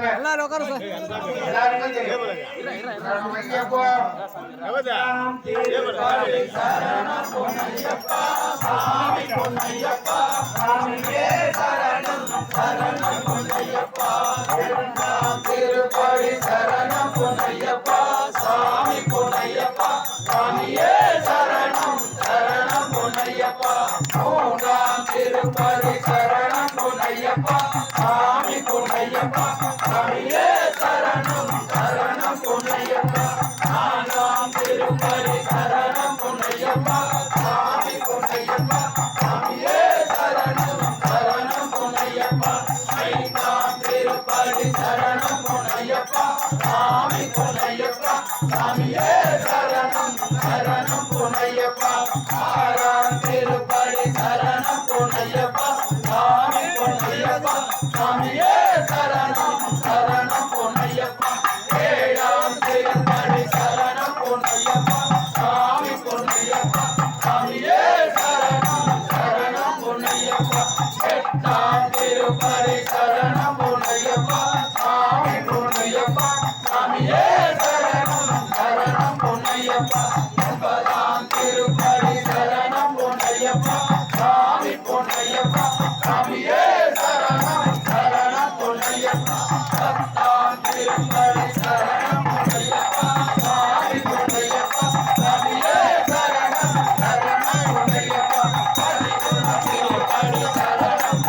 எல்லாரும் உட்காரு சார். எல்லாருமே தெரியும். ஐயப்பா சரணம் பொன்னையப்பா சாமி பொன்னையப்பா சாமியே சரணம் சரணம் பொன்னையப்பா இரண்டாம் திருப்படி சரணம் பொன்னையப்பா சாமி பொன்னையப்பா சாமியே சரணம் சரணம் பொன்னையப்பா மூன்றாம் திருப்படி சரணம் பொன்னையப்பா சாமி பொன்னையப்பா சாமியே சரணம் சரணம் பொன்னையப்பா நான்காம் திருப்பதி சரணம் பொன்னையப்பா சாமி பொன்னையப்பா சாமியே சரணம் சரணம் பொன்னையப்பா ஐந்தாம் திருப்பதி சரணம் பொன்னையப்பா சாமி பொன்னையப்பா சாமியே சரணம் சரணம் பொன்னையப்பா ஆறாம் திருப்பதி சரணம் பொன்னையப்பா சாமி பொன்னையப்பா சாமியே சரணம் சரணம் பொன்னையப்பா ஏழாம் திருப்பதி சரணம் பொன்னையப்பா சாமி பொன்னையப்பா சாமியே சரணம் சரணம் பொன்னையப்பா எட்டாம் திருப்பதி சரணம் பொன்னையப்பா சாமி பொன்னையப்பா சாமியே சரணம் சரணம் பொன்னையப்பா ஒன்பதாம் திருப்பதி சரணம் பொன்னையப்பா சாமி பொன்னையப்பா சாமியே சரணம் சரணம் பொன்னையப்பா பத்தாம் திருப்பதி சரணம் பொன்னையப்பா சாமி பொன்னையப்பா சாமியே சரணம் சரணம் பொன்னையப்பா பதினொன்றாம் திருப்பதி சரணம்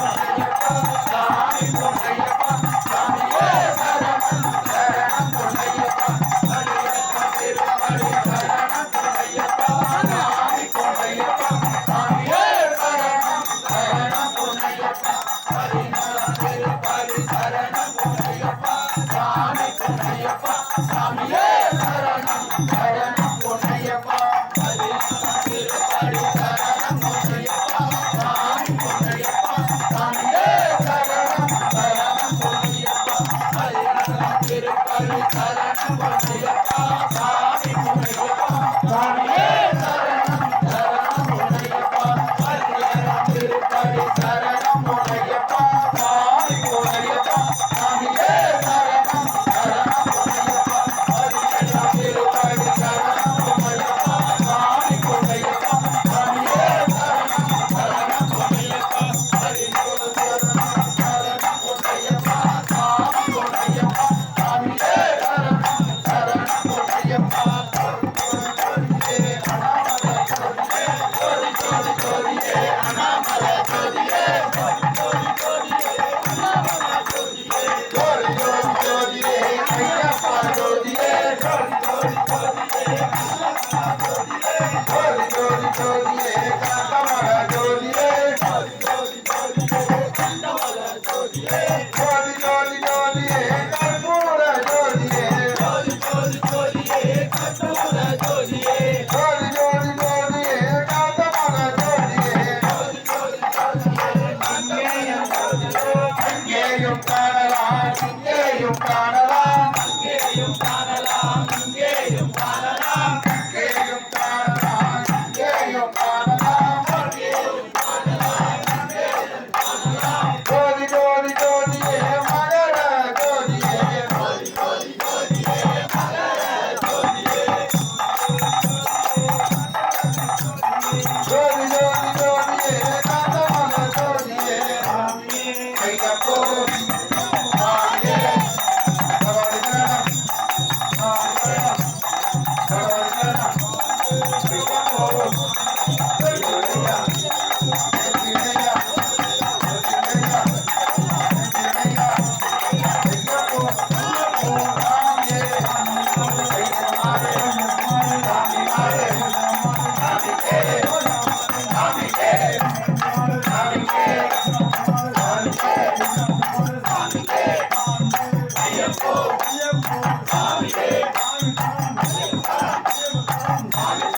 பொன்னையப்பா சாமி பொன்னையப்பா சாமியே சரணம் சரணம் பொன்னையப்பா பன்னிரண்டாம் திருப்பதி சரணம் பொன்னையப்பா சாமி பொன்னையப்பா சாமியே சரணம் சரணம் பொன்னையப்பா பதினாறாம் திருப்பதி சரணம் பொன்னையப்பா சாமி பொன்னையப்பா சாமியே சரணம் சரணம் பொன்னையப்பா பதினாறாம் திருப்பதி சரணம் பொன்னையப்பா சாமி பொன்னையப்பா சாமியே சரணம் சரணம் பொன்னையப்பா பதினாறாம் திருப்பதி சரணம் பொன்னையப்பா சாமி பொன்னையப்பா சாமியே சரணம் சரணம் பொன்னையப்பா பதினேழாம் திருப்பதி சரணம் பொன்னையப்பா